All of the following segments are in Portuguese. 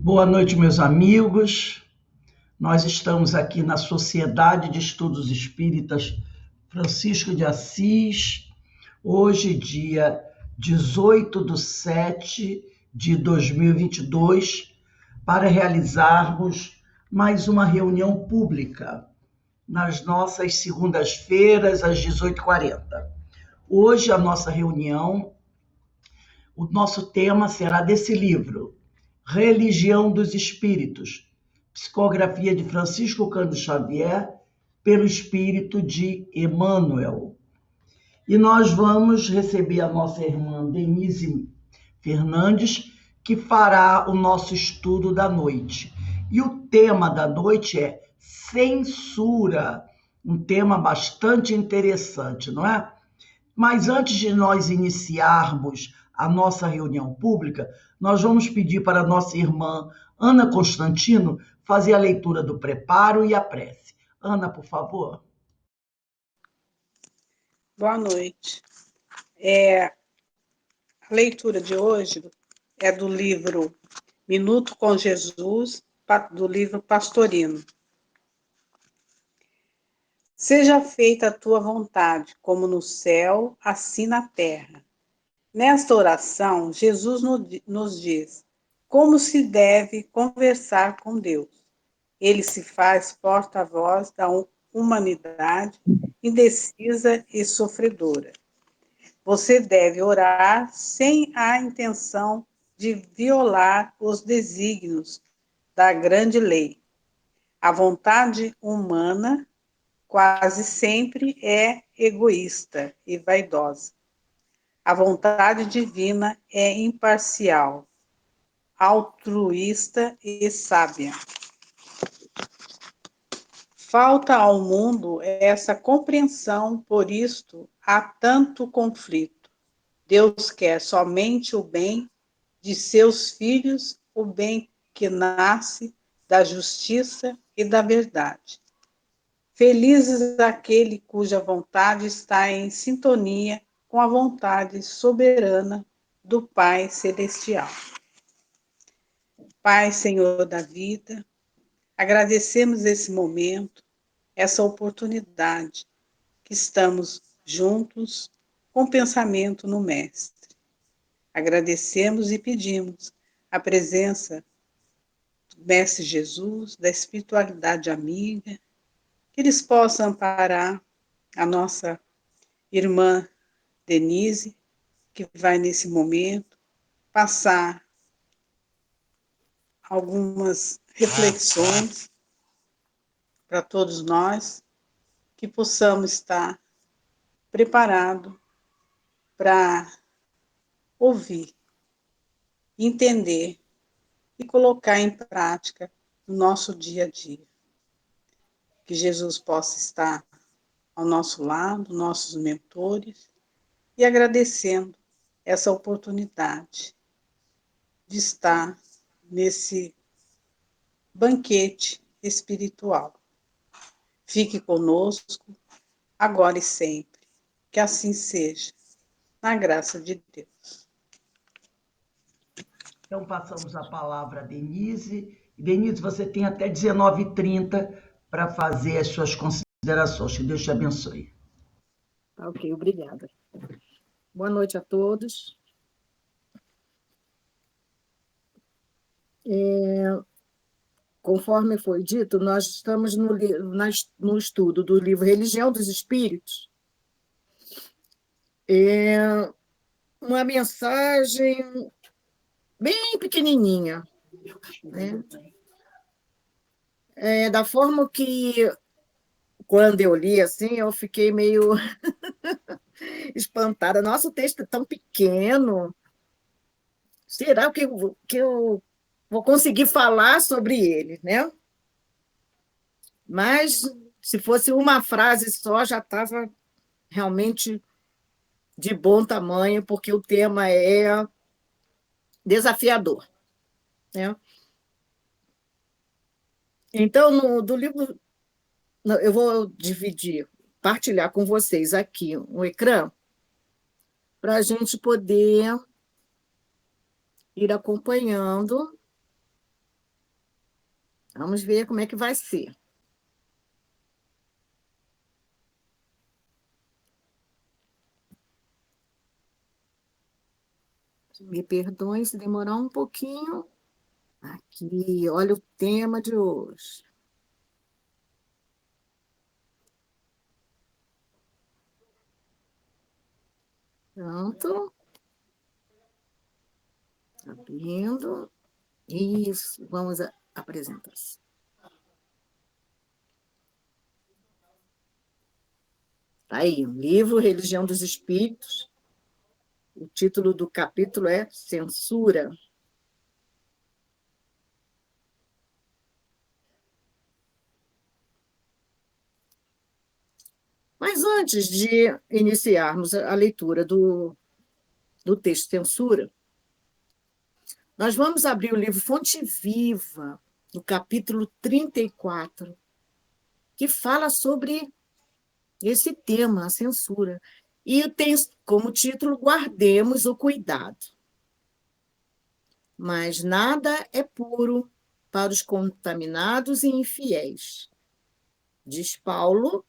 Boa noite, meus amigos. Nós estamos aqui na Sociedade de Estudos Espíritas Francisco de Assis, hoje, dia 18/7/2022, para realizarmos mais uma reunião pública nas nossas segundas-feiras, às 18h40. Hoje, a nossa reunião, o nosso tema será desse livro, Religião dos Espíritos, psicografia de Francisco Cândido Xavier, pelo espírito de Emmanuel. E nós vamos receber a nossa irmã Denise Fernandes, que fará o nosso estudo da noite. E o tema da noite é censura, um tema bastante interessante, não é? Mas antes de nós iniciarmos a nossa reunião pública, nós vamos pedir para a nossa irmã Ana Constantino fazer a leitura do preparo e a prece. Ana, por favor. Boa noite. A leitura de hoje é do livro Minuto com Jesus, do livro Pastorino. Seja feita a tua vontade, como no céu, assim na terra. Nesta oração, Jesus nos diz como se deve conversar com Deus. Ele se faz porta-voz da humanidade indecisa e sofredora. Você deve orar sem a intenção de violar os desígnios da grande lei. A vontade humana quase sempre é egoísta e vaidosa. A vontade divina é imparcial, altruísta e sábia. Falta ao mundo essa compreensão, por isto há tanto conflito. Deus quer somente o bem de seus filhos, o bem que nasce da justiça e da verdade. Felizes aquele cuja vontade está em sintonia com a vontade soberana do Pai Celestial. Pai, Senhor da vida, agradecemos esse momento, essa oportunidade que estamos juntos com pensamento no Mestre. Agradecemos e pedimos a presença do Mestre Jesus, da espiritualidade amiga, que eles possam amparar a nossa irmã Denise, que vai nesse momento passar algumas reflexões para todos nós, que possamos estar preparados para ouvir, entender e colocar em prática no nosso dia a dia. Que Jesus possa estar ao nosso lado, nossos mentores, e agradecendo essa oportunidade de estar nesse banquete espiritual. Fique conosco, agora e sempre. Que assim seja, na graça de Deus. Então, passamos a palavra a Denise. Denise, você tem até 19h30 para fazer as suas considerações. Que Deus te abençoe. Ok, obrigada. Boa noite a todos. Conforme foi dito, nós estamos no estudo do livro Religião dos Espíritos. Uma mensagem bem pequenininha, né? Da forma que, quando eu li assim, eu fiquei meio espantada. Nossa, o texto é tão pequeno. Será que eu vou conseguir falar sobre ele, né? Mas, se fosse uma frase só, já estava realmente de bom tamanho, porque o tema é desafiador, né? Então, do livro, eu vou partilhar com vocês aqui um ecrã, para a gente poder ir acompanhando Vamos ver como é que vai ser. Me perdoem se demorar um pouquinho. Aqui, olha o tema de hoje. Pronto. Abrindo. Isso, vamos à apresentação. Está aí, o livro Religião dos Espíritos. O título do capítulo é Censura. Mas antes de iniciarmos a leitura do texto Censura, nós vamos abrir o livro Fonte Viva, no capítulo 34, que fala sobre esse tema, a censura. E tem como título Guardemos o Cuidado. Mas nada é puro para os contaminados e infiéis, diz Paulo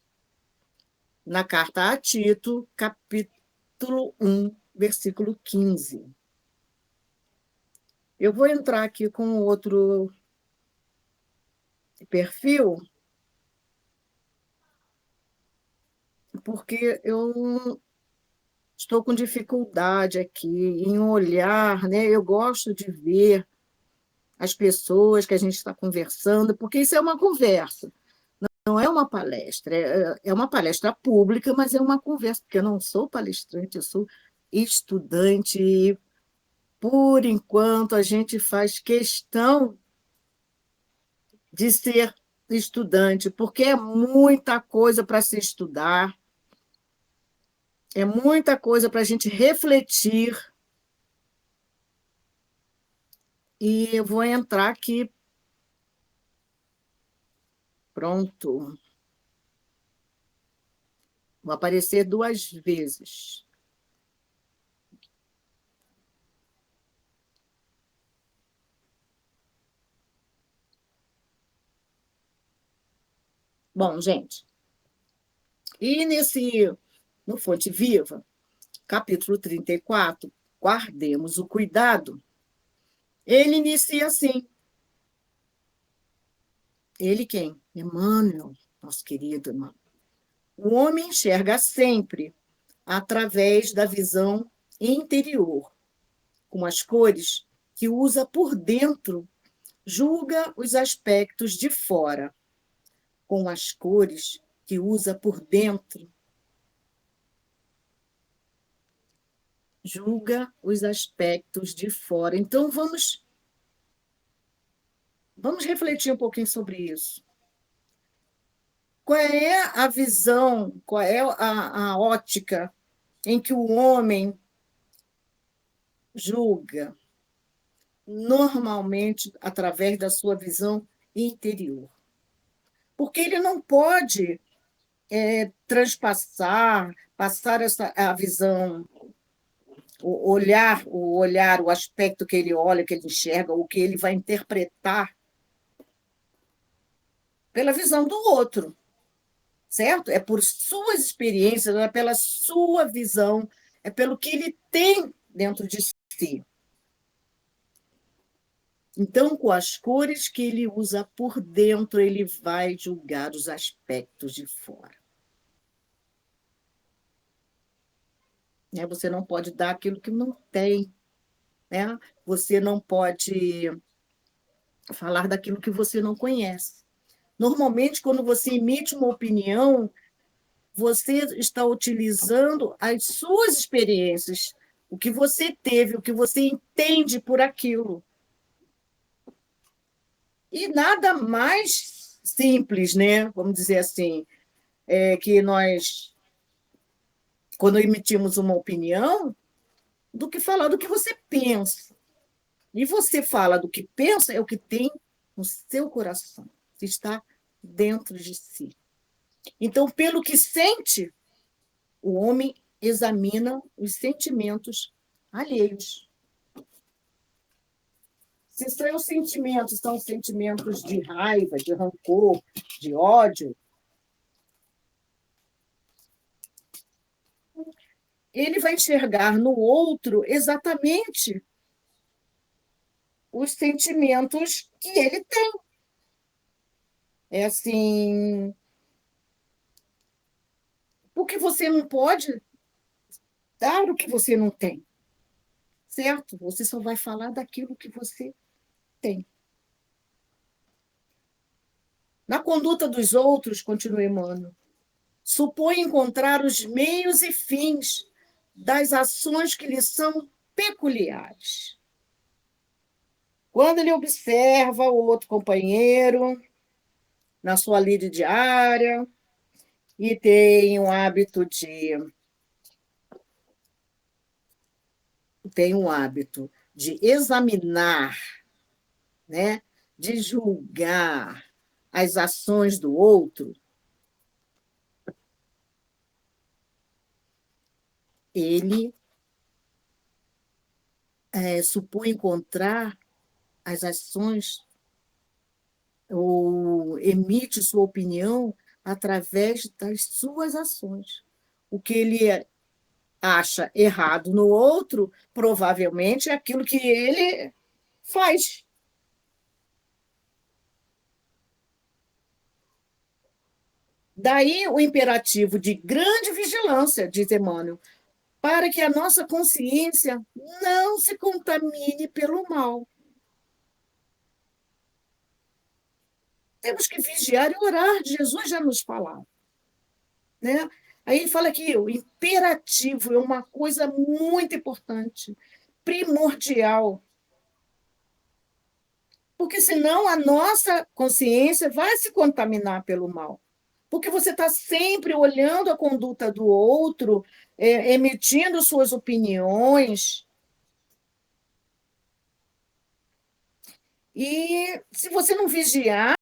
na carta a Tito, capítulo 1, versículo 15. Eu vou entrar aqui com outro perfil, porque eu estou com dificuldade aqui em olhar, né? Eu gosto de ver as pessoas que a gente está conversando, porque isso é uma conversa, não é uma palestra. É uma palestra pública, mas é uma conversa, porque eu não sou palestrante, eu sou estudante, e, por enquanto, a gente faz questão de ser estudante, porque é muita coisa para se estudar, é muita coisa para a gente refletir. E eu vou entrar aqui. Pronto. Vou aparecer 2 vezes. Bom, gente, e no Fonte Viva, capítulo 34, Guardemos o Cuidado, ele inicia assim. Ele quem? Emmanuel, nosso querido Emmanuel. O homem enxerga sempre através da visão interior, com as cores que usa por dentro, julga os aspectos de fora, com as cores que usa por dentro, julga os aspectos de fora. Então, vamos refletir um pouquinho sobre isso. Qual é a visão, qual é a ótica em que o homem julga? Normalmente, através da sua visão interior. Porque ele não pode transpassar, passar a visão, o olhar, o aspecto que ele olha, que ele enxerga, o que ele vai interpretar pela visão do outro, certo? É por suas experiências, é pela sua visão, é pelo que ele tem dentro de si. Então, com as cores que ele usa por dentro, ele vai julgar os aspectos de fora. Você não pode dar aquilo que não tem, né? Você não pode falar daquilo que você não conhece. Normalmente, quando você emite uma opinião, você está utilizando as suas experiências, o que você teve, o que você entende por aquilo. E nada mais simples, né? Vamos dizer assim, que nós, quando emitimos uma opinião, do que falar do que você pensa. E você fala do que pensa, é o que tem no seu coração, que está dentro de si. Então, pelo que sente, o homem examina os sentimentos alheios. Se seus sentimentos são sentimentos de raiva, de rancor, de ódio, ele vai enxergar no outro exatamente os sentimentos que ele tem. É assim, porque você não pode dar o que você não tem, certo? Você só vai falar daquilo que você tem. Na conduta dos outros, continua Emmanuel, supõe encontrar os meios e fins das ações que lhe são peculiares. Quando ele observa o outro companheiro na sua lide diária e tem o hábito de examinar, né, de julgar as ações do outro, ele supõe encontrar as ações ou emite sua opinião através das suas ações. O que ele acha errado no outro, provavelmente é aquilo que ele faz. Daí o imperativo de grande vigilância, diz Emmanuel, para que a nossa consciência não se contamine pelo mal. Temos que vigiar e orar, Jesus já nos falava. Né? Aí ele fala que o imperativo é uma coisa muito importante, primordial, porque senão a nossa consciência vai se contaminar pelo mal. Porque você está sempre olhando a conduta do outro, emitindo suas opiniões. E se você não vigiar,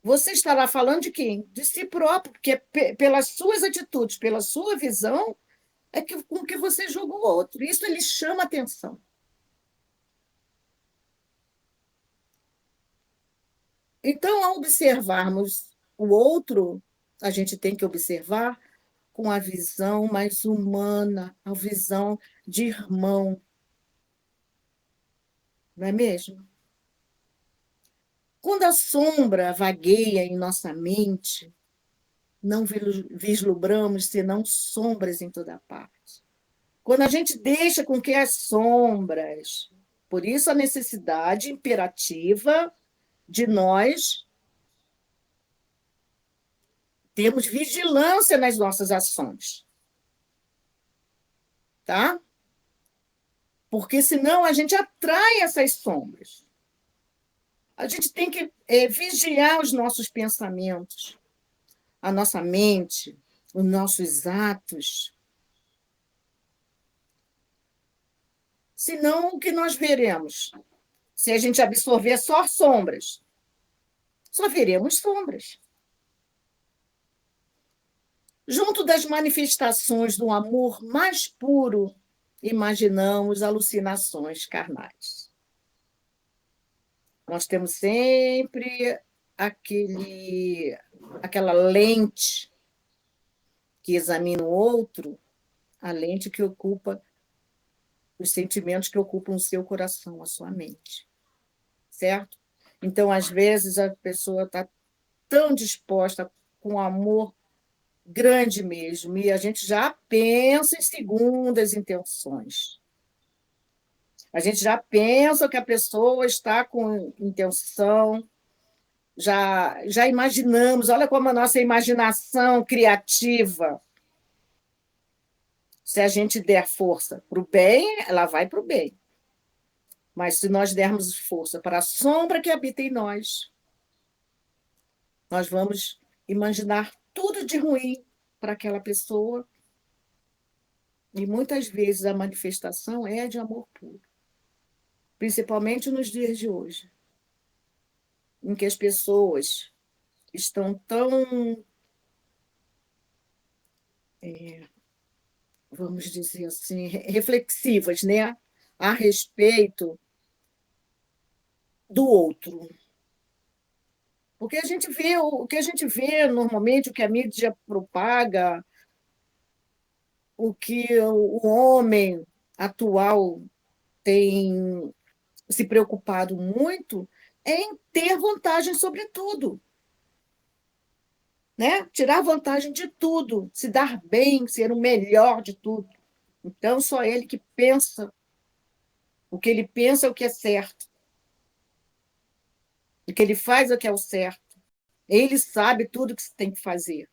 você estará falando de quem? De si próprio, porque pelas suas atitudes, pela sua visão, é com que você julga o outro. Isso ele chama atenção. Então, ao observarmos o outro, a gente tem que observar com a visão mais humana, a visão de irmão. Não é mesmo? Quando a sombra vagueia em nossa mente, não vislumbramos senão sombras em toda parte. Quando a gente deixa com que as sombras, por isso a necessidade imperativa de nós termos vigilância nas nossas ações. Tá? Porque senão a gente atrai essas sombras. A gente tem que vigiar os nossos pensamentos, a nossa mente, os nossos atos. Senão, o que nós veremos? Se a gente absorver só sombras, só veremos sombras. Junto das manifestações do amor mais puro, imaginamos alucinações carnais. Nós temos sempre aquela lente que examina o outro, a lente que ocupa os sentimentos que ocupam o seu coração, a sua mente. Certo? Então, às vezes, a pessoa está tão disposta, com amor grande mesmo, e a gente já pensa em segundas intenções. A gente já pensa que a pessoa está com intenção, já imaginamos, olha como a nossa imaginação criativa. Se a gente der força para o bem, ela vai para o bem. Mas se nós dermos força para a sombra que habita em nós, nós vamos imaginar tudo de ruim para aquela pessoa. E muitas vezes a manifestação é de amor puro. Principalmente nos dias de hoje, em que as pessoas estão tão, vamos dizer assim, reflexivas, né? a respeito do outro. Porque a gente vê, o que a gente vê normalmente, o que a mídia propaga, o que o homem atual tem se preocupado muito é em ter vantagem sobre tudo, né? Tirar vantagem de tudo, se dar bem, ser o melhor de tudo. Então, só ele que pensa, o que ele pensa é o que é certo, o que ele faz é o que é o certo. Ele sabe tudo o que se tem que fazer.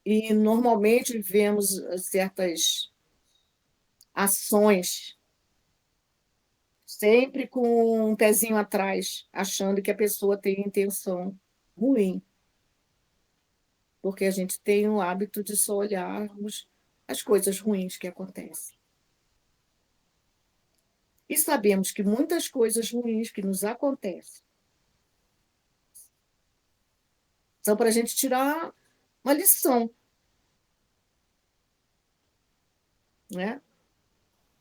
E, normalmente, vemos certas ações sempre com um pezinho atrás, achando que a pessoa tem intenção ruim, porque a gente tem o hábito de só olharmos as coisas ruins que acontecem. E sabemos que muitas coisas ruins que nos acontecem são para a gente tirar uma lição, né?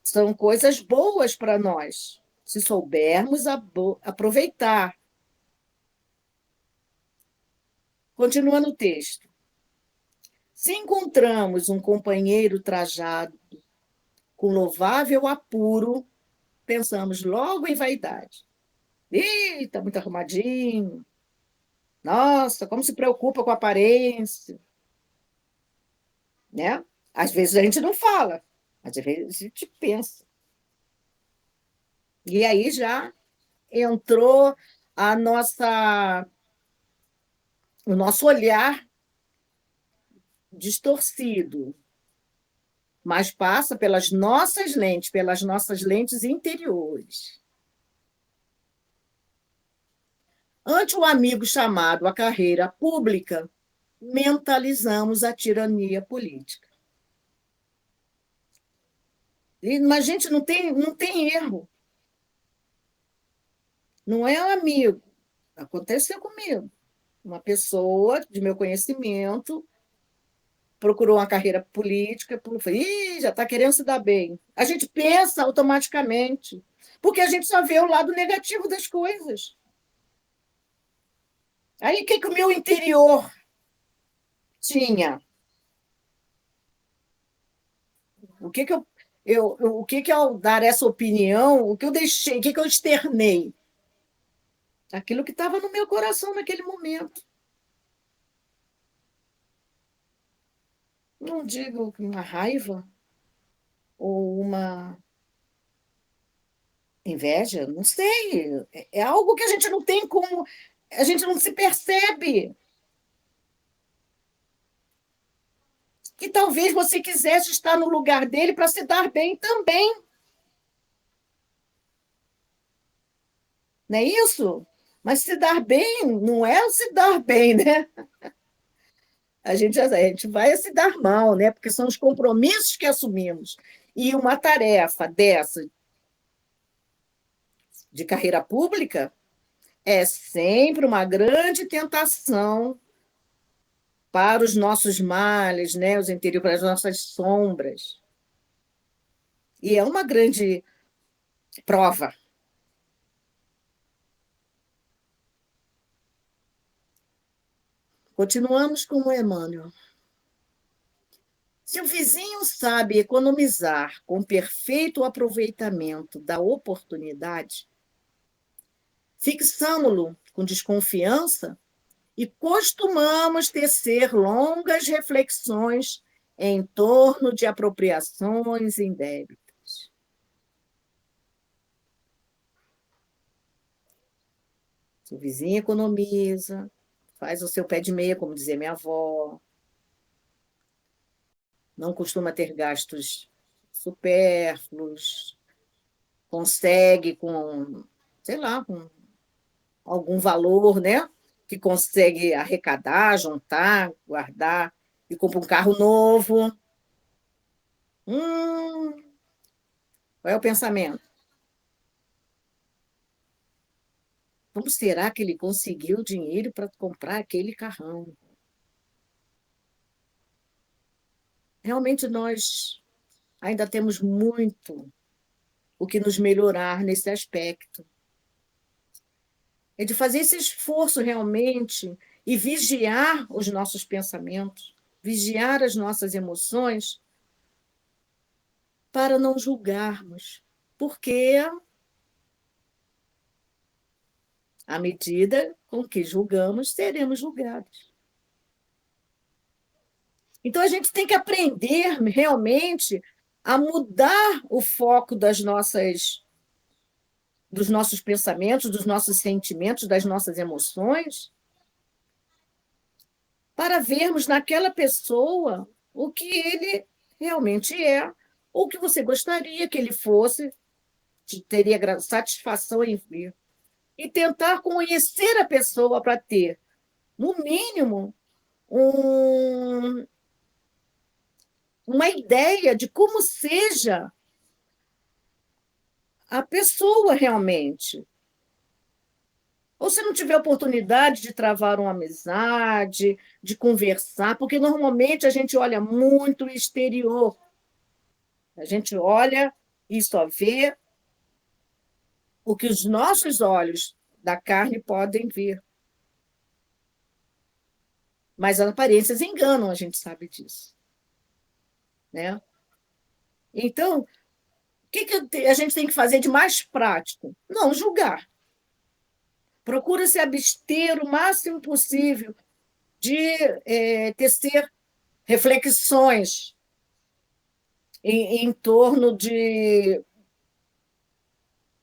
São coisas boas para nós, se soubermos aproveitar. Continuando o texto. Se encontramos um companheiro trajado com louvável apuro, pensamos logo em vaidade. Ih, está muito arrumadinho. Nossa, como se preocupa com a aparência. Né? Às vezes a gente não fala, mas às vezes a gente pensa. E aí já entrou a o nosso olhar distorcido, mas passa pelas nossas lentes interiores. Ante o amigo chamado à carreira pública, mentalizamos a tirania política. Mas, gente, não tem erro. Não é um amigo. Aconteceu comigo. Uma pessoa de meu conhecimento procurou uma carreira política, falou, ih, já está querendo se dar bem. A gente pensa automaticamente, porque a gente só vê o lado negativo das coisas. Aí, o que o meu interior tinha? O que ao dar essa opinião, o que eu deixei, o que eu externei? Aquilo que estava no meu coração naquele momento. Não digo uma raiva ou uma inveja, não sei. É algo que a gente não tem como, a gente não se percebe. Que talvez você quisesse estar no lugar dele para se dar bem também. Não é isso? Mas se dar bem não é se dar bem, né? A gente vai se dar mal, né? Porque são os compromissos que assumimos. E uma tarefa dessa de carreira pública é sempre uma grande tentação para os nossos males, né? Os interiores, para as nossas sombras. E é uma grande prova. Continuamos com o Emmanuel. Se o vizinho sabe economizar com perfeito aproveitamento da oportunidade, fixamo-lo com desconfiança e costumamos tecer longas reflexões em torno de apropriações indébitas. Se o vizinho economiza, faz o seu pé de meia, como dizia minha avó, não costuma ter gastos supérfluos, consegue com, sei lá, com algum valor, né? Que consegue arrecadar, juntar, guardar e compra um carro novo. Hum, qual é o pensamento? Como será que ele conseguiu dinheiro para comprar aquele carrão? realmente nós ainda temos muito o que nos melhorar nesse aspecto. É de fazer esse esforço realmente e vigiar os nossos pensamentos, vigiar as nossas emoções, para não julgarmos, porque à medida com que julgamos, seremos julgados. Então, a gente tem que aprender realmente a mudar o foco dos nossos pensamentos, dos nossos sentimentos, das nossas emoções, para vermos naquela pessoa o que ele realmente é, ou o que você gostaria que ele fosse, teria satisfação em ver. E tentar conhecer a pessoa para ter, no mínimo, um, uma ideia de como seja a pessoa realmente. Ou se não tiver oportunidade de travar uma amizade, de conversar, porque normalmente a gente olha muito o exterior. A gente olha e só vê o que os nossos olhos da carne podem ver. Mas as aparências enganam, a gente sabe disso. Né? Então, o que a gente tem que fazer de mais prático? Não julgar. Procura se abster o máximo possível de tecer reflexões em torno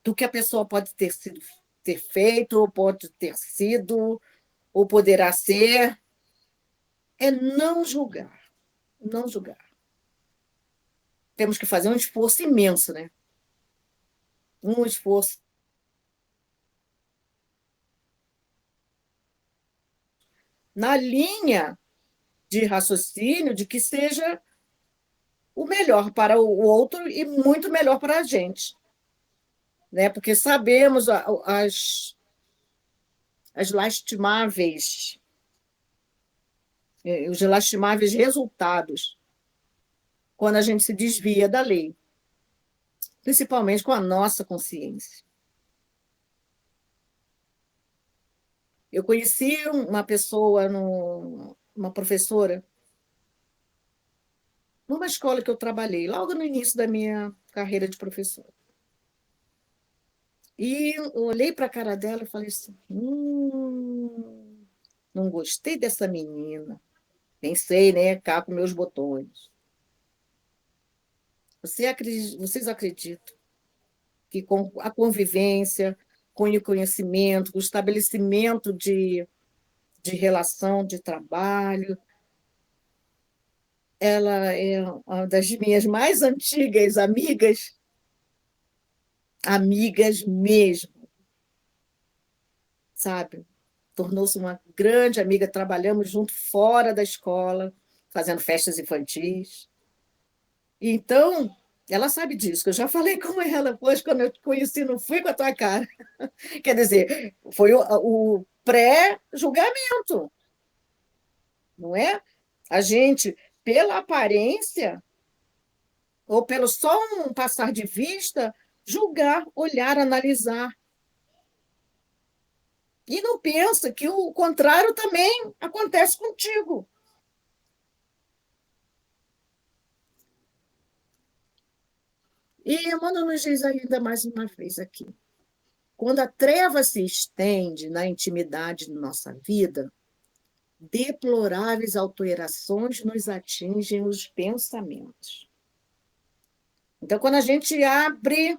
do que a pessoa pode ter feito, ou pode ter sido, ou poderá ser. É não julgar. Não julgar. Temos que fazer um esforço imenso, né? Um esforço na linha de raciocínio de que seja o melhor para o outro e muito melhor para a gente. Né? Porque sabemos as lastimáveis, os lastimáveis resultados quando a gente se desvia da lei, principalmente com a nossa consciência. Eu conheci uma pessoa, uma professora, numa escola que eu trabalhei, logo no início da minha carreira de professora. E eu olhei para a cara dela e falei assim, não gostei dessa menina. Pensei, né, cá com meus botões. Vocês acreditam que com a convivência, com o conhecimento, com o estabelecimento de relação, de trabalho, ela é uma das minhas mais antigas amigas, amigas mesmo, sabe? Tornou-se uma grande amiga, trabalhamos junto fora da escola, fazendo festas infantis. Então, ela sabe disso, que eu já falei com ela, pois quando eu te conheci, não fui com a tua cara. Quer dizer, foi o pré-julgamento, não é? A gente, pela aparência, ou pelo só um passar de vista, julgar, olhar, analisar. E não pensa que o contrário também acontece contigo. E Emmanuel nos diz ainda mais uma vez aqui. Quando a treva se estende na intimidade de nossa vida, deploráveis alterações nos atingem os pensamentos. Então, quando a gente abre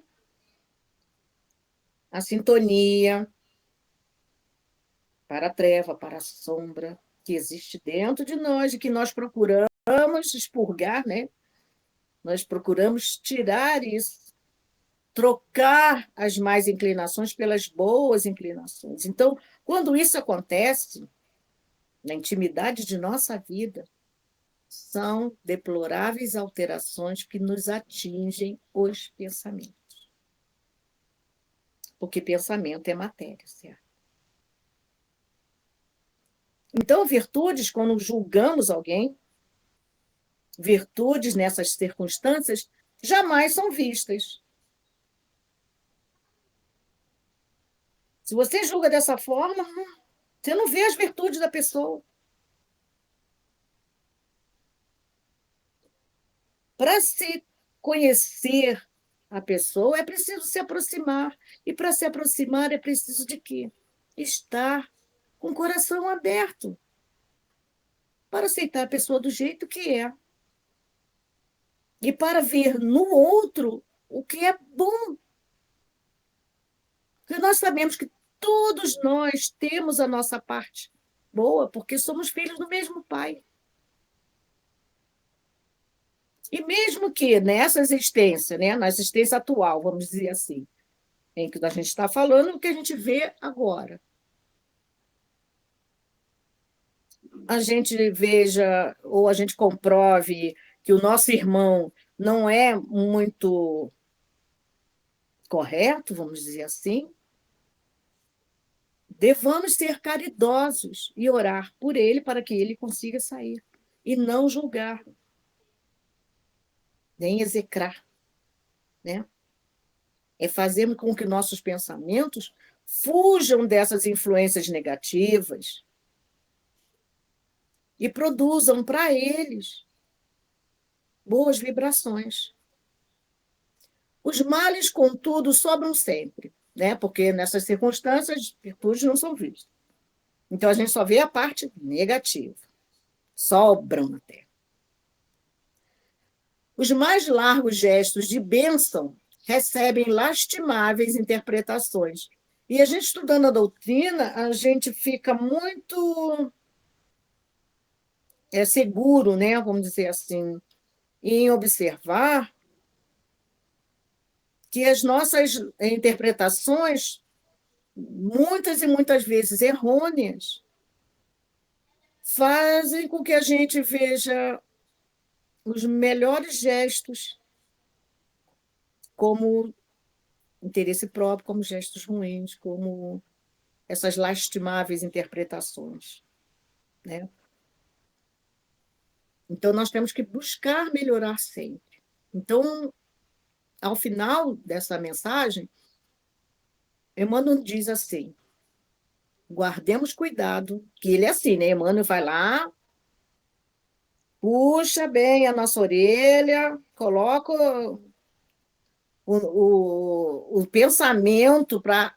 a sintonia para a treva, para a sombra que existe dentro de nós e que nós procuramos expurgar, né? Nós procuramos tirar isso, trocar as más inclinações pelas boas inclinações. Então, quando isso acontece, na intimidade de nossa vida, são deploráveis alterações que nos atingem os pensamentos. Porque pensamento é matéria, certo? Então, virtudes, quando julgamos alguém, virtudes nessas circunstâncias jamais são vistas. Se você julga dessa forma, você não vê as virtudes da pessoa. Para se conhecer a pessoa, é preciso se aproximar. E para se aproximar, é preciso de quê? Estar com o coração aberto para aceitar a pessoa do jeito que é. E para ver no outro o que é bom. Porque nós sabemos que todos nós temos a nossa parte boa, porque somos filhos do mesmo Pai. E mesmo que nessa existência, né, na existência atual, vamos dizer assim, em que a gente está falando, o que a gente vê agora, a gente veja ou a gente comprove que o nosso irmão não é muito correto, vamos dizer assim, devamos ser caridosos e orar por ele para que ele consiga sair, e não julgar, nem execrar, né? É fazer com que nossos pensamentos fujam dessas influências negativas e produzam para eles boas vibrações. Os males, contudo, sobram sempre, né? Porque nessas circunstâncias, virtudes não são vistas. Então, a gente só vê a parte negativa. Sobram até. Os mais largos gestos de bênção recebem lastimáveis interpretações. E a gente, estudando a doutrina, a gente fica muito seguro, né? Vamos dizer assim, em observar que as nossas interpretações, muitas e muitas vezes errôneas, fazem com que a gente veja os melhores gestos como interesse próprio, como gestos ruins, como essas lastimáveis interpretações, né? Então, nós temos que buscar melhorar sempre. Então, ao final dessa mensagem, Emmanuel diz assim: guardemos cuidado, que ele é assim, né? Emmanuel vai lá, puxa bem a nossa orelha, coloca o pensamento para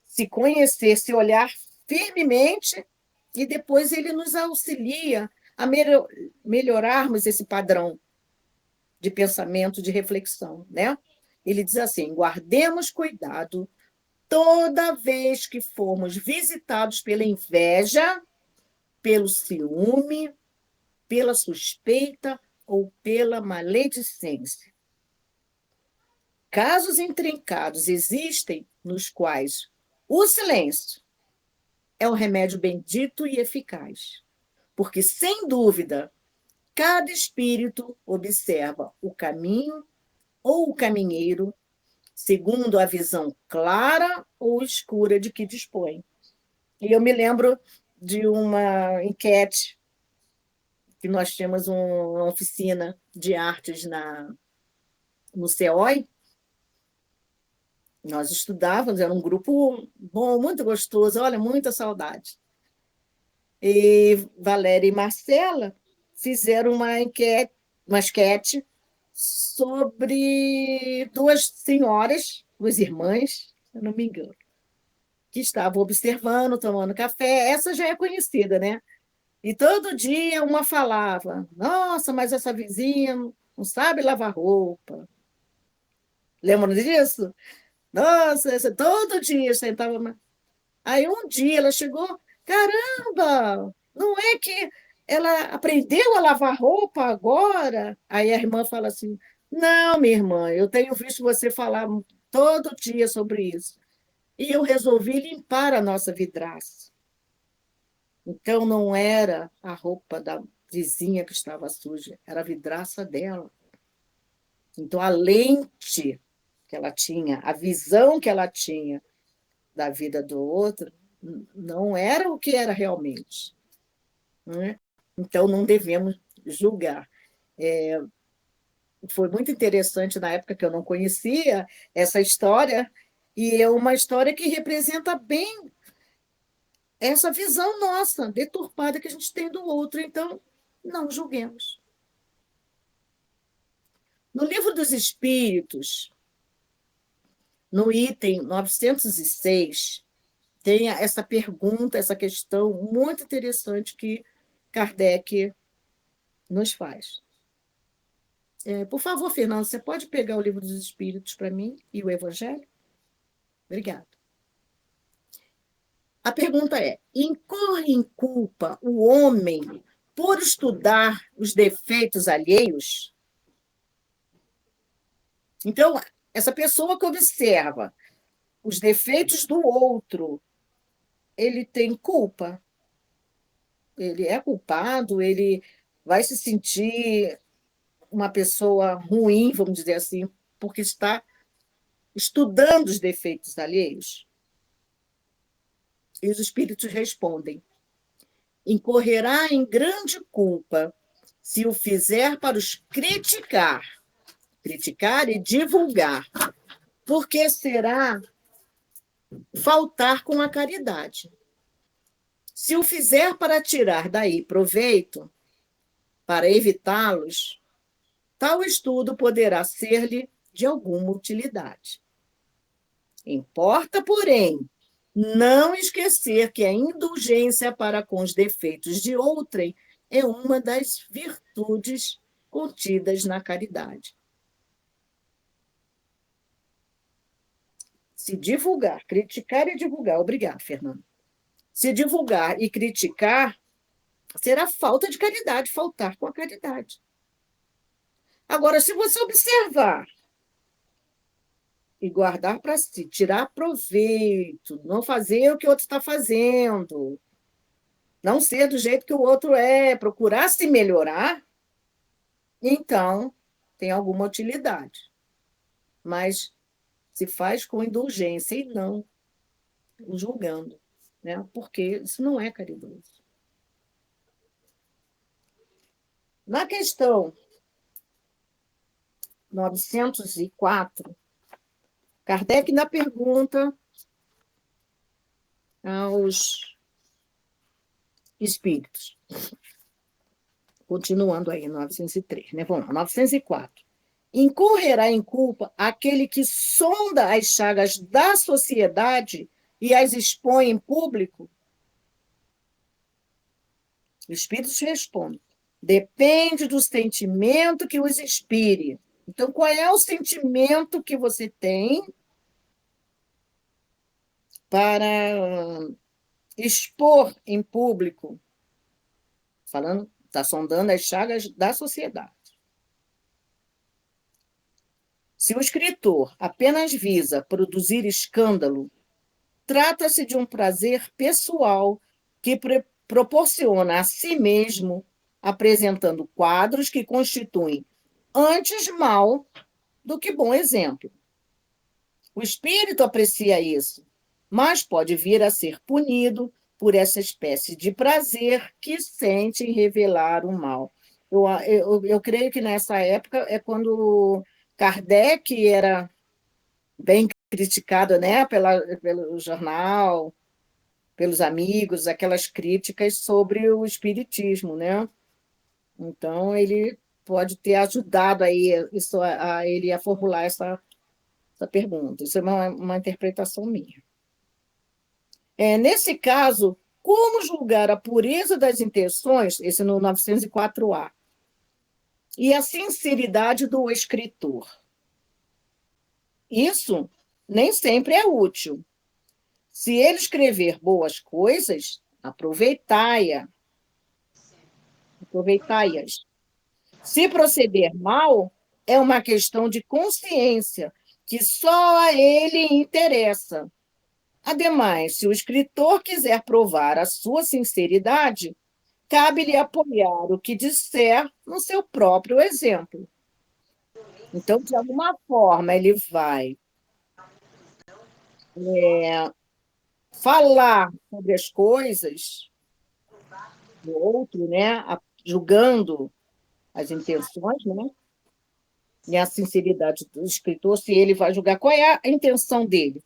se conhecer, se olhar firmemente, e depois ele nos auxilia a melhorarmos esse padrão de pensamento, de reflexão, né? Ele diz assim: guardemos cuidado toda vez que formos visitados pela inveja, pelo ciúme, pela suspeita ou pela maledicência. Casos intrincados existem nos quais o silêncio é um remédio bendito e eficaz, porque, sem dúvida, cada espírito observa o caminho ou o caminheiro segundo a visão clara ou escura de que dispõe. E eu me lembro de uma enquete que nós tínhamos uma oficina de artes no CEOI. Nós estudávamos, era um grupo bom, muito gostoso, olha, muita saudade. E Valéria e Marcela fizeram uma esquete sobre duas senhoras, duas irmãs, se eu não me engano, que estavam observando, tomando café. Essa já é conhecida, né? E todo dia uma falava: nossa, mas essa vizinha não sabe lavar roupa. Lembram disso? Nossa, todo dia sentava. Aí um dia ela chegou: caramba, não é que ela aprendeu a lavar roupa agora? Aí a irmã fala assim: não, minha irmã, eu tenho visto você falar todo dia sobre isso. E eu resolvi limpar a nossa vidraça. Então, não era a roupa da vizinha que estava suja, era a vidraça dela. Então, a lente que ela tinha, a visão que ela tinha da vida do outro, não era o que era realmente. Né? Então, não devemos julgar. Foi muito interessante na época que eu não conhecia essa história, e é uma história que representa bem essa visão nossa, deturpada que a gente tem do outro. Então, não julguemos. No Livro dos Espíritos, no item 906, tem essa pergunta, essa questão muito interessante que Kardec nos faz. Por favor, Fernando, você pode pegar o Livro dos Espíritos para mim e o Evangelho? Obrigada. A pergunta é: incorre em culpa o homem por estudar os defeitos alheios? Então, essa pessoa que observa os defeitos do outro, ele tem culpa? Ele é culpado? Ele vai se sentir uma pessoa ruim, vamos dizer assim, porque está estudando os defeitos alheios? E os espíritos respondem: incorrerá em grande culpa se o fizer para os criticar e divulgar, porque será faltar com a caridade. Se o fizer para tirar daí proveito, para evitá-los, tal estudo poderá ser-lhe de alguma utilidade. Importa, porém, não esquecer que a indulgência para com os defeitos de outrem é uma das virtudes contidas na caridade. Se divulgar, criticar e divulgar, obrigado, Fernando. Se divulgar e criticar, será falta de caridade, faltar com a caridade. Agora, se você observar e guardar para si, tirar proveito, não fazer o que o outro está fazendo, não ser do jeito que o outro é, procurar se melhorar, então tem alguma utilidade. Mas se faz com indulgência e não julgando, né? Porque isso não é caridoso. Na questão 904, Kardec ainda pergunta aos espíritos. Continuando aí, 903, né? Vamos lá, 904. Incorrerá em culpa aquele que sonda as chagas da sociedade e as expõe em público? Os espíritos respondem: depende do sentimento que os inspire. Então, qual é o sentimento que você tem para expor em público? Falando, está sondando as chagas da sociedade. Se o escritor apenas visa produzir escândalo, trata-se de um prazer pessoal que proporciona a si mesmo, apresentando quadros que constituem antes mal do que bom exemplo. O espírito aprecia isso, mas pode vir a ser punido por essa espécie de prazer que sente em revelar o mal. Eu creio que nessa época é quando Kardec era bem criticado, né, pelo jornal, pelos amigos, aquelas críticas sobre o espiritismo, né? Então, ele pode ter ajudado aí a ele a formular essa pergunta. Isso é uma interpretação minha. Nesse caso, como julgar a pureza das intenções, esse no 904A, e a sinceridade do escritor? Isso nem sempre é útil. Se ele escrever boas coisas, aproveitá-as. Se proceder mal, é uma questão de consciência, que só a ele interessa. Ademais, se o escritor quiser provar a sua sinceridade, cabe-lhe apoiar o que disser no seu próprio exemplo. Então, de alguma forma, ele vai falar sobre as coisas do outro, né, julgando as intenções, né? E a sinceridade do escritor, se ele vai julgar qual é a intenção dele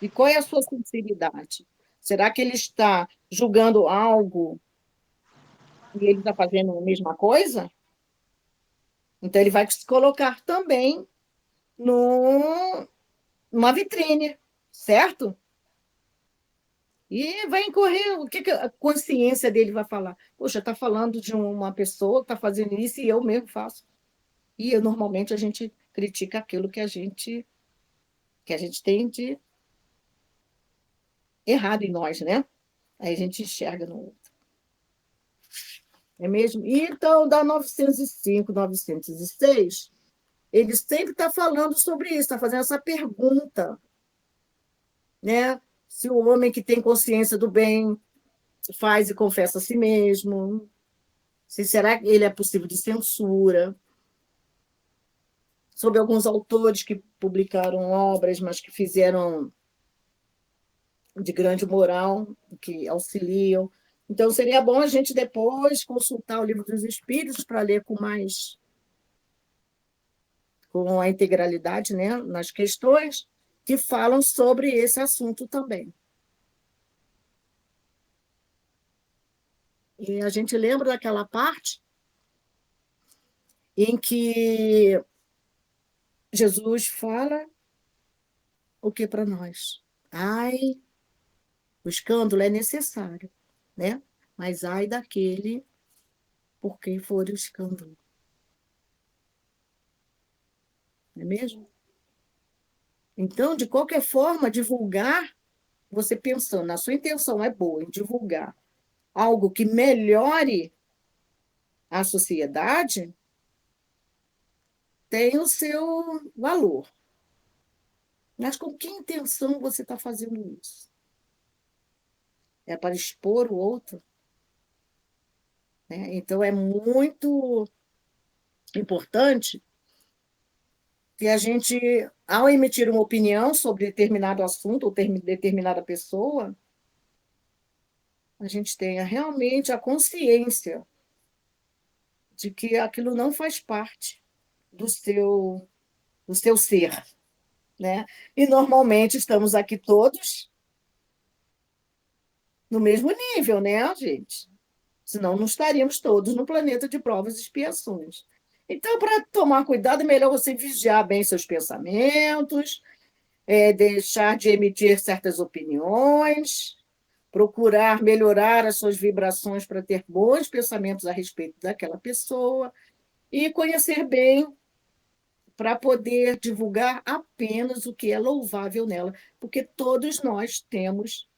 e qual é a sua sinceridade. Será que ele está julgando algo e ele está fazendo a mesma coisa? Então, ele vai se colocar também numa vitrine, certo? E vai incorrer, o que a consciência dele vai falar? Poxa, está falando de uma pessoa que está fazendo isso e eu mesmo faço. E normalmente a gente critica aquilo que a gente tem de errado em nós, né? Aí a gente enxerga no outro. É mesmo? E então, da 905, 906, ele sempre está falando sobre isso, está fazendo essa pergunta, né? Se o homem que tem consciência do bem faz e confessa a si mesmo, se será que ele é possível de censura, sobre alguns autores que publicaram obras, mas que fizeram de grande moral, que auxiliam. Então, seria bom a gente depois consultar o Livro dos Espíritos para ler com a integralidade, né, nas questões que falam sobre esse assunto também. E a gente lembra daquela parte em que Jesus fala o que para nós? Ai, o escândalo é necessário, né? Mas ai daquele por quem for o escândalo. Não é mesmo? Então, de qualquer forma, divulgar, você pensando, a sua intenção é boa em divulgar algo que melhore a sociedade, tem o seu valor. Mas com que intenção você está fazendo isso? É para expor o outro? Né? Então, é muito importante que a gente, ao emitir uma opinião sobre determinado assunto ou determinada pessoa, a gente tenha realmente a consciência de que aquilo não faz parte do seu ser, né? E normalmente estamos aqui todos no mesmo nível, né, gente? Senão não estaríamos todos no planeta de provas e expiações. Então, para tomar cuidado, é melhor você vigiar bem seus pensamentos, deixar de emitir certas opiniões, procurar melhorar as suas vibrações para ter bons pensamentos a respeito daquela pessoa e conhecer bem para poder divulgar apenas o que é louvável nela, porque todos nós temos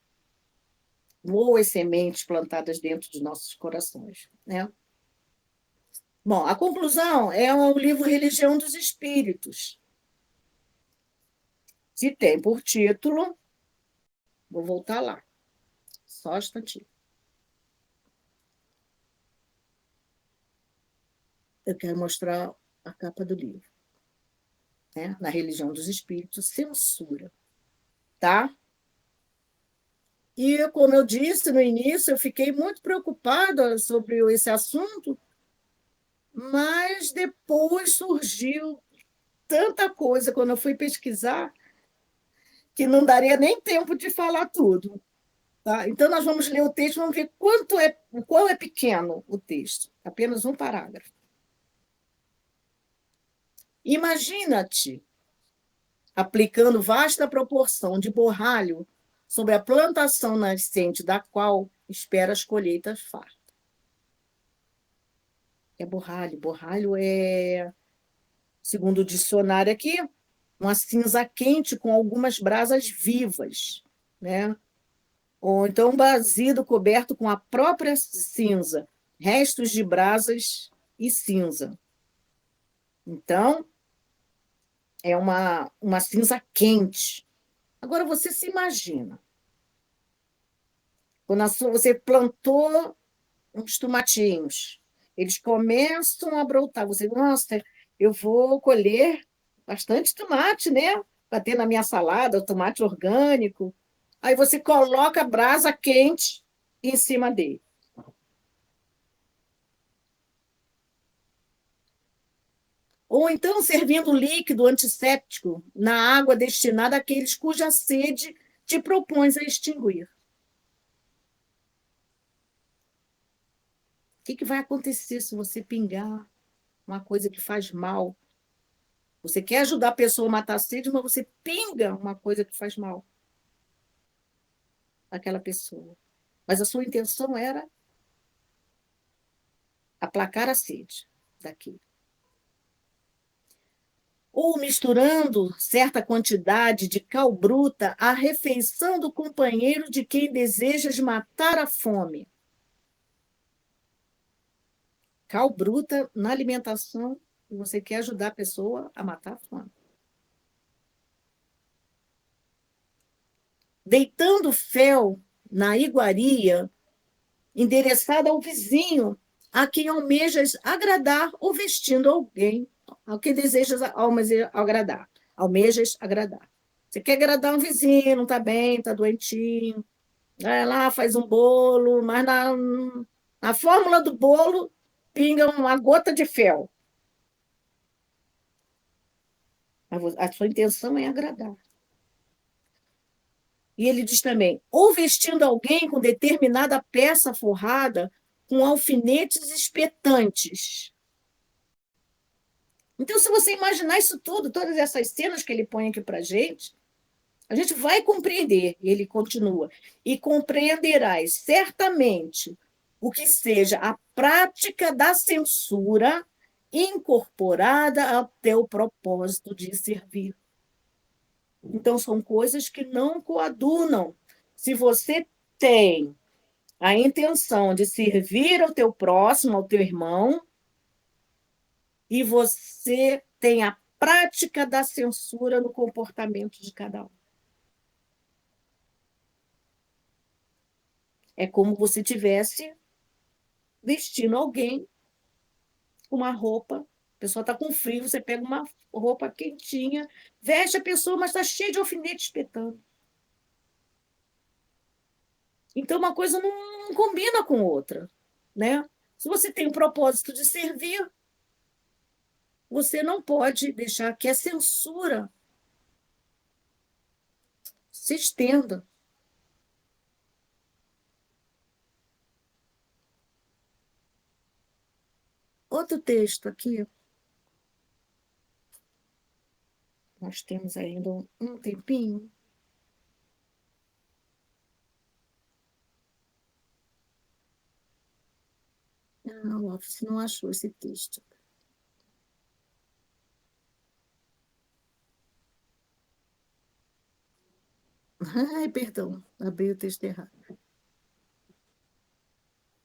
boas sementes plantadas dentro de nossos corações, né? Bom, a conclusão é o livro Religião dos Espíritos, que tem por título, vou voltar lá, só um instantinho. Eu quero mostrar a capa do livro, né? Na Religião dos Espíritos, censura, tá? E, como eu disse no início, eu fiquei muito preocupada sobre esse assunto, mas depois surgiu tanta coisa quando eu fui pesquisar que não daria nem tempo de falar tudo. Tá? Então, nós vamos ler o texto, vamos ver qual é pequeno o texto, apenas um parágrafo. Imagina-te aplicando vasta proporção de borralho sobre a plantação nascente da qual esperas colheitas fartas. É borralho. Borralho é, segundo o dicionário aqui, uma cinza quente com algumas brasas vivas, né? Ou então um vasilho coberto com a própria cinza, restos de brasas e cinza. Então, é uma cinza quente. Agora, você se imagina, quando você plantou uns tomatinhos, eles começam a brotar. Você, nossa, eu vou colher bastante tomate, né? Para ter na minha salada, o tomate orgânico. Aí você coloca a brasa quente em cima dele. Ou então servindo líquido antisséptico na água destinada àqueles cuja sede te propões a extinguir. O que vai acontecer se você pingar uma coisa que faz mal? Você quer ajudar a pessoa a matar a sede, mas você pinga uma coisa que faz mal àquela pessoa. Mas a sua intenção era aplacar a sede daquilo. Ou misturando certa quantidade de cal bruta à refeição do companheiro de quem desejas matar a fome. Cal bruta na alimentação, e você quer ajudar a pessoa a matar a fome. Deitando fel na iguaria, endereçada ao vizinho, a quem almejas agradar, ou vestindo alguém, ao que desejas agradar. Almejas agradar. Você quer agradar um vizinho, não está bem, está doentinho, vai lá, faz um bolo, mas na fórmula do bolo pinga uma gota de fel. A sua intenção é agradar. E ele diz também, ou vestindo alguém com determinada peça forrada com alfinetes espetantes. Então, se você imaginar isso tudo, todas essas cenas que ele põe aqui para a gente vai compreender, e ele continua, e compreenderás certamente o que seja a prática da censura incorporada ao teu propósito de servir. Então, são coisas que não coadunam. Se você tem a intenção de servir ao teu próximo, ao teu irmão, e você tem a prática da censura no comportamento de cada um. É como você tivesse vestindo alguém com uma roupa, a pessoa está com frio, você pega uma roupa quentinha, veste a pessoa, mas está cheia de alfinete espetando. Então, uma coisa não combina com outra, né? Se você tem o propósito de servir, você não pode deixar que a censura se estenda. Outro texto aqui, nós temos ainda um tempinho. Ah, o Office não achou esse texto. Ai, perdão, abri o texto errado.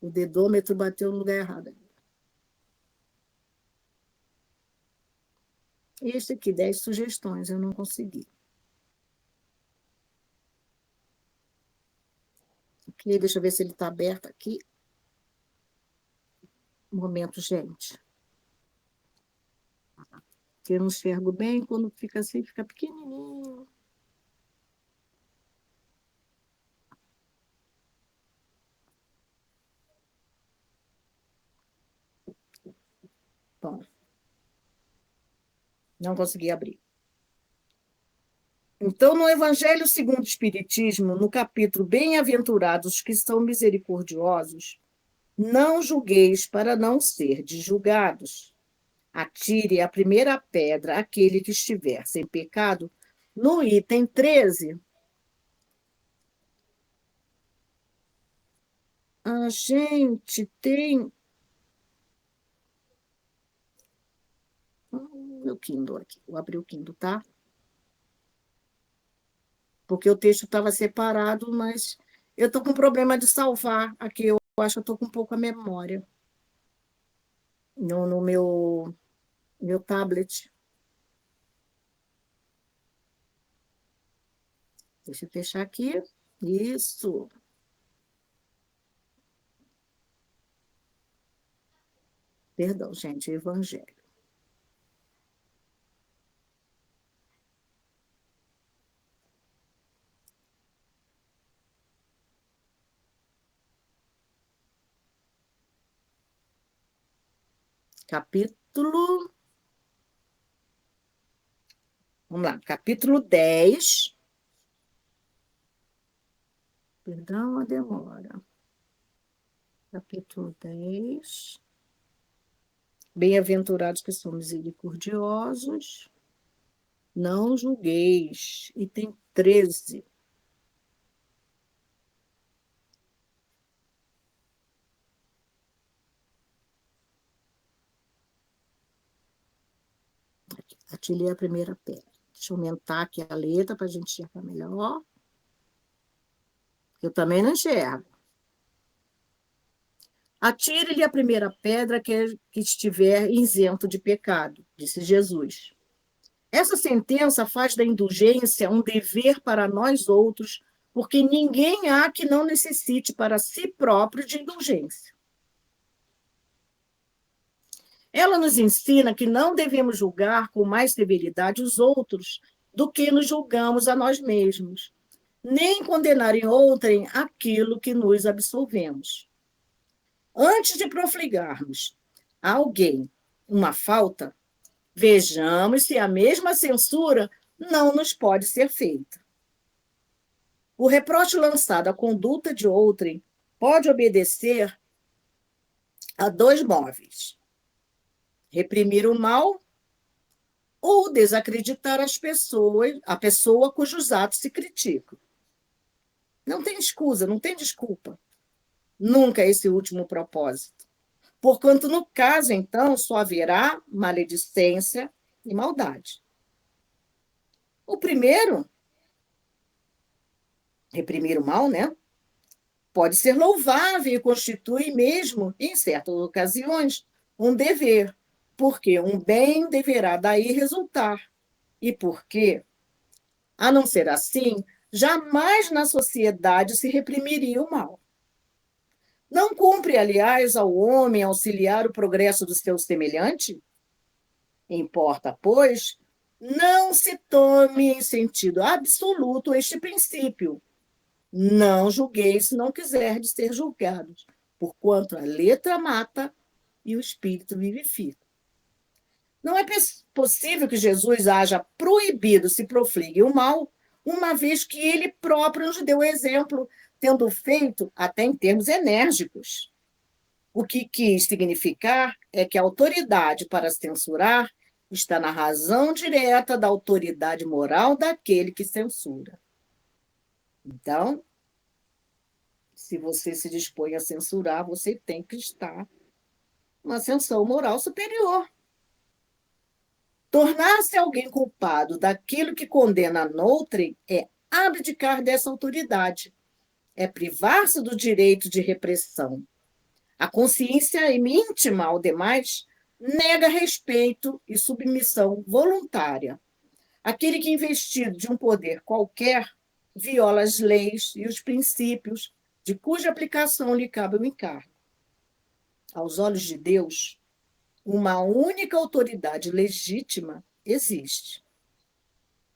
O dedômetro bateu no lugar errado. Este aqui, 10 sugestões, eu não consegui. Ok, deixa eu ver se ele está aberto aqui. Um momento, gente. Que eu não enxergo bem, quando fica assim, fica pequenininho. Bom, não consegui abrir. Então, no Evangelho segundo o Espiritismo, no capítulo Bem-aventurados que são misericordiosos, não julgueis para não serdes julgados. Atire a primeira pedra aquele que estiver sem pecado. No item 13, a gente tem. Meu Kindle aqui, vou abrir o Kindle, tá? Porque o texto estava separado, mas eu estou com problema de salvar aqui. Eu acho que eu estou com pouca memória no meu tablet. Deixa eu fechar aqui. Isso. Perdão, gente, Evangelho. Capítulo Vamos lá, capítulo 10. Perdão a demora. Capítulo 10. Bem-aventurados que são misericordiosos, não julgueis. Item 13. Atirei a primeira pedra. Deixa eu aumentar aqui a letra para a gente enxergar melhor. Eu também não enxergo. Atire-lhe a primeira pedra que estiver isento de pecado, disse Jesus. Essa sentença faz da indulgência um dever para nós outros, porque ninguém há que não necessite para si próprio de indulgência. Ela nos ensina que não devemos julgar com mais severidade os outros do que nos julgamos a nós mesmos, nem condenar em outrem aquilo que nos absolvemos. Antes de profligarmos a alguém uma falta, vejamos se a mesma censura não nos pode ser feita. O reproche lançado à conduta de outrem pode obedecer a dois móveis: reprimir o mal ou desacreditar a pessoa cujos atos se criticam. Não tem escusa, não tem desculpa. Nunca esse último propósito. Porquanto, no caso, então, só haverá maledicência e maldade. O primeiro, reprimir o mal, né? Pode ser louvável e constitui mesmo, em certas ocasiões, um dever, porque um bem deverá daí resultar. E porque, a não ser assim, jamais na sociedade se reprimiria o mal. Não cumpre, aliás, ao homem auxiliar o progresso do seu semelhante? Importa, pois, não se tome em sentido absoluto este princípio. Não julgueis se não quiserdes ser julgados, porquanto a letra mata e o espírito vivifica. Não é possível que Jesus haja proibido se profligue o mal, uma vez que ele próprio nos deu exemplo, tendo feito até em termos enérgicos. O que quis significar é que a autoridade para censurar está na razão direta da autoridade moral daquele que censura. Então, se você se dispõe a censurar, você tem que estar numa ascensão moral superior. Tornar-se alguém culpado daquilo que condena a noutrem é abdicar dessa autoridade, é privar-se do direito de repressão. A consciência íntima, ao demais, nega respeito e submissão voluntária. Aquele que, investido de um poder qualquer, viola as leis e os princípios de cuja aplicação lhe cabe o encargo. Aos olhos de Deus, uma única autoridade legítima existe,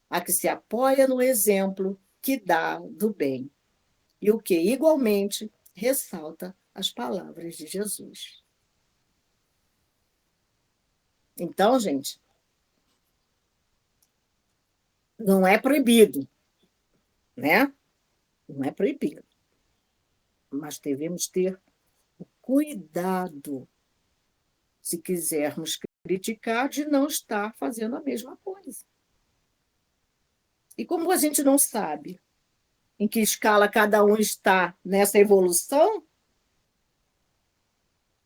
a que se apoia no exemplo que dá do bem, e o que, igualmente, ressalta as palavras de Jesus. Então, gente, não é proibido, né? Não é proibido. Mas devemos ter cuidado, se quisermos criticar, de não estar fazendo a mesma coisa. E como a gente não sabe em que escala cada um está nessa evolução,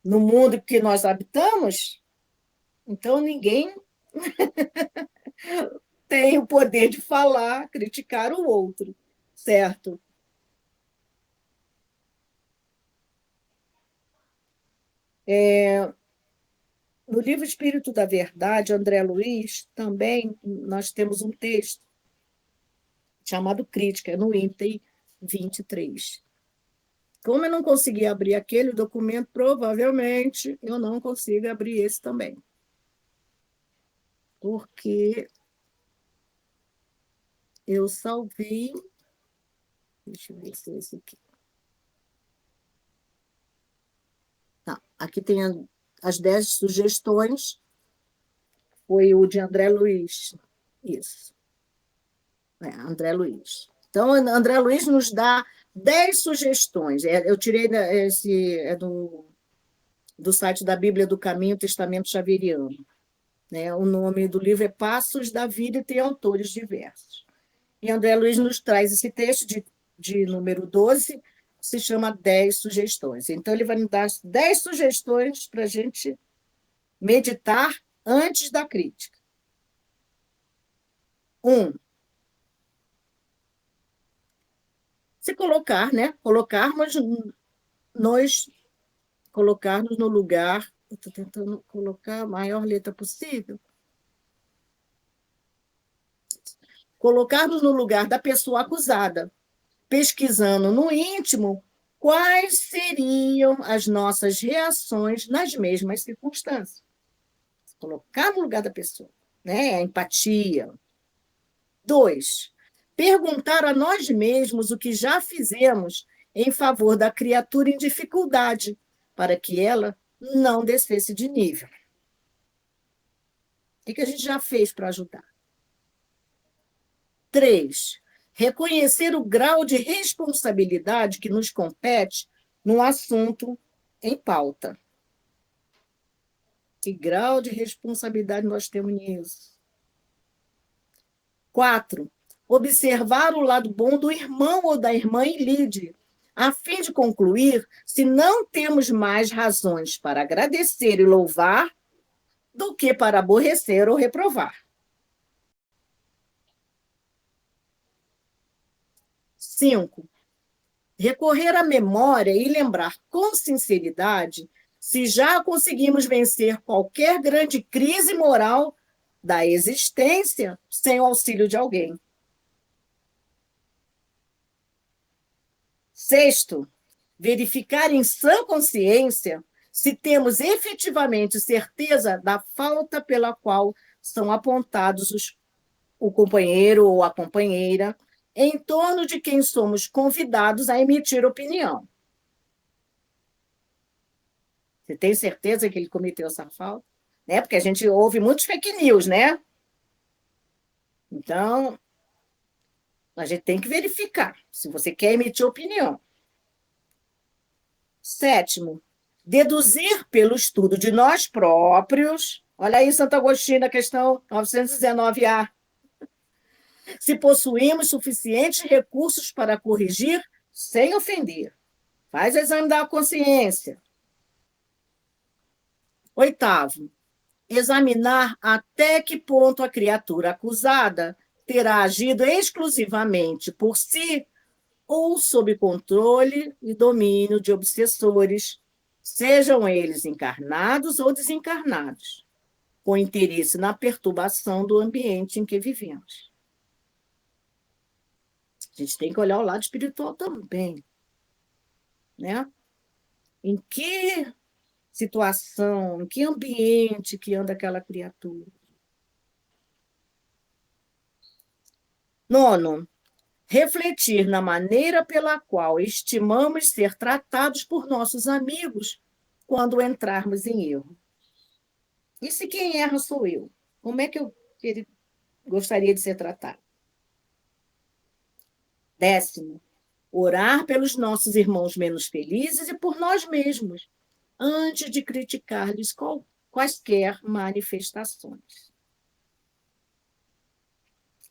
no mundo que nós habitamos, então ninguém tem o poder de falar, criticar o outro, certo? No livro Espírito da Verdade, André Luiz, também nós temos um texto chamado Crítica, no item 23. Como eu não consegui abrir aquele documento, provavelmente eu não consigo abrir esse também. Porque eu salvei. Deixa eu ver se é esse aqui. Tá, aqui tem as 10 sugestões. Foi o de André Luiz. Isso. André Luiz. Então, André Luiz nos dá 10 sugestões. Eu tirei do site da Bíblia do Caminho, Testamento Xaveriano. Né? O nome do livro é Passos da Vida e tem autores diversos. E André Luiz nos traz esse texto de número 12, que se chama 10 sugestões. Então, ele vai nos dar 10 sugestões para a gente meditar antes da crítica. 1. Se colocar, né? Colocarmos no lugar. Eu estou tentando colocar a maior letra possível. Colocar-nos no lugar da pessoa acusada, pesquisando no íntimo quais seriam as nossas reações nas mesmas circunstâncias. Colocar no lugar da pessoa, né? A empatia. 2. Perguntar a nós mesmos o que já fizemos em favor da criatura em dificuldade, para que ela não descesse de nível. O que a gente já fez para ajudar? 3. Reconhecer o grau de responsabilidade que nos compete no assunto em pauta. Que grau de responsabilidade nós temos nisso? 4. Observar o lado bom do irmão ou da irmã em lide, a fim de concluir se não temos mais razões para agradecer e louvar do que para aborrecer ou reprovar. 5. Recorrer à memória e lembrar com sinceridade se já conseguimos vencer qualquer grande crise moral da existência sem o auxílio de alguém. 6. Verificar em sã consciência se temos efetivamente certeza da falta pela qual são apontados o companheiro ou a companheira em torno de quem somos convidados a emitir opinião. Você tem certeza que ele cometeu essa falta? Né? Porque a gente ouve muitos fake news, né? Então, a gente tem que verificar se você quer emitir opinião. 7. Deduzir pelo estudo de nós próprios. Olha aí, Santo Agostinho, na questão 919A. Se possuímos suficientes recursos para corrigir sem ofender. Faz o exame da consciência. 8. Examinar até que ponto a criatura acusada terá agido exclusivamente por si ou sob controle e domínio de obsessores, sejam eles encarnados ou desencarnados, com interesse na perturbação do ambiente em que vivemos. A gente tem que olhar o lado espiritual também, né? Em que situação, em que ambiente que anda aquela criatura? 9. Refletir na maneira pela qual estimamos ser tratados por nossos amigos quando entrarmos em erro. E se quem erra sou eu? Como é que ele gostaria de ser tratado? 10. Orar pelos nossos irmãos menos felizes e por nós mesmos, antes de criticar-lhes quaisquer manifestações.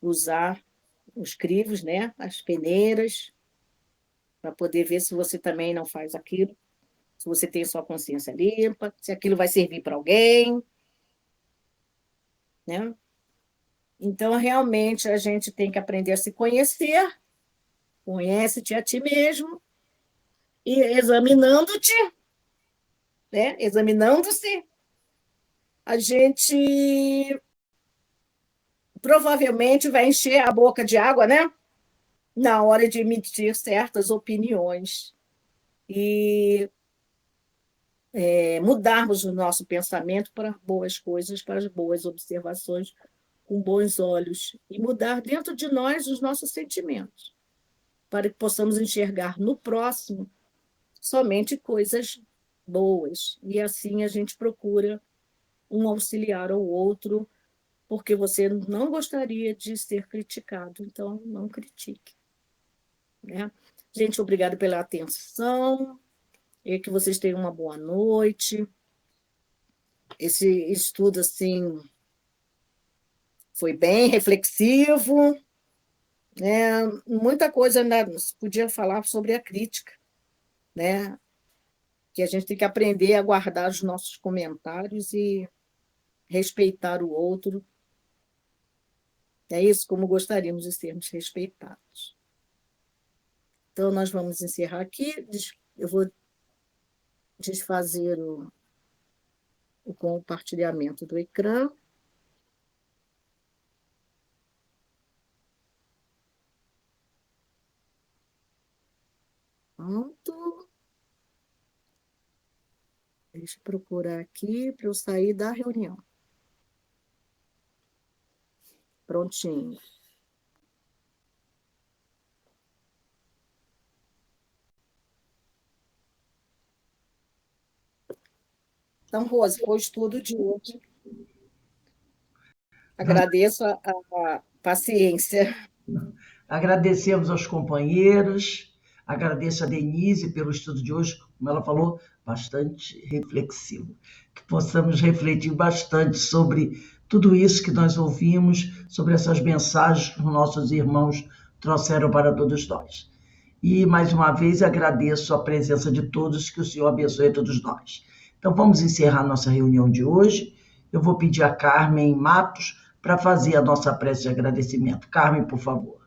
Usar os crivos, né? As peneiras, para poder ver se você também não faz aquilo, se você tem sua consciência limpa, se aquilo vai servir para alguém, né? Então, realmente, a gente tem que aprender a se conhecer, conhece-te a ti mesmo, e examinando-te, né? Examinando-se, a gente provavelmente vai encher a boca de água, né? Na hora de emitir certas opiniões e mudarmos o nosso pensamento para boas coisas, para as boas observações, com bons olhos, e mudar dentro de nós os nossos sentimentos, para que possamos enxergar no próximo somente coisas boas. E assim a gente procura um auxiliar ao outro porque você não gostaria de ser criticado, então não critique, né? Gente, obrigada pela atenção, e que vocês tenham uma boa noite. Esse estudo, assim, foi bem reflexivo, né? Muita coisa ainda se podia falar sobre a crítica, né? Que a gente tem que aprender a guardar os nossos comentários e respeitar o outro. É isso, como gostaríamos de sermos respeitados. Então, nós vamos encerrar aqui. Eu vou desfazer o compartilhamento do ecrã. Pronto. Deixa eu procurar aqui para eu sair da reunião. Prontinho. Então, Rose, foi o estudo de hoje. Agradeço a paciência. Agradecemos aos companheiros, agradeço a Denise pelo estudo de hoje, como ela falou, bastante reflexivo. Que possamos refletir bastante sobre tudo isso que nós ouvimos, sobre essas mensagens que os nossos irmãos trouxeram para todos nós. E, mais uma vez, agradeço a presença de todos, que o Senhor abençoe a todos nós. Então, vamos encerrar nossa reunião de hoje. Eu vou pedir a Carmen Matos para fazer a nossa prece de agradecimento. Carmen, por favor.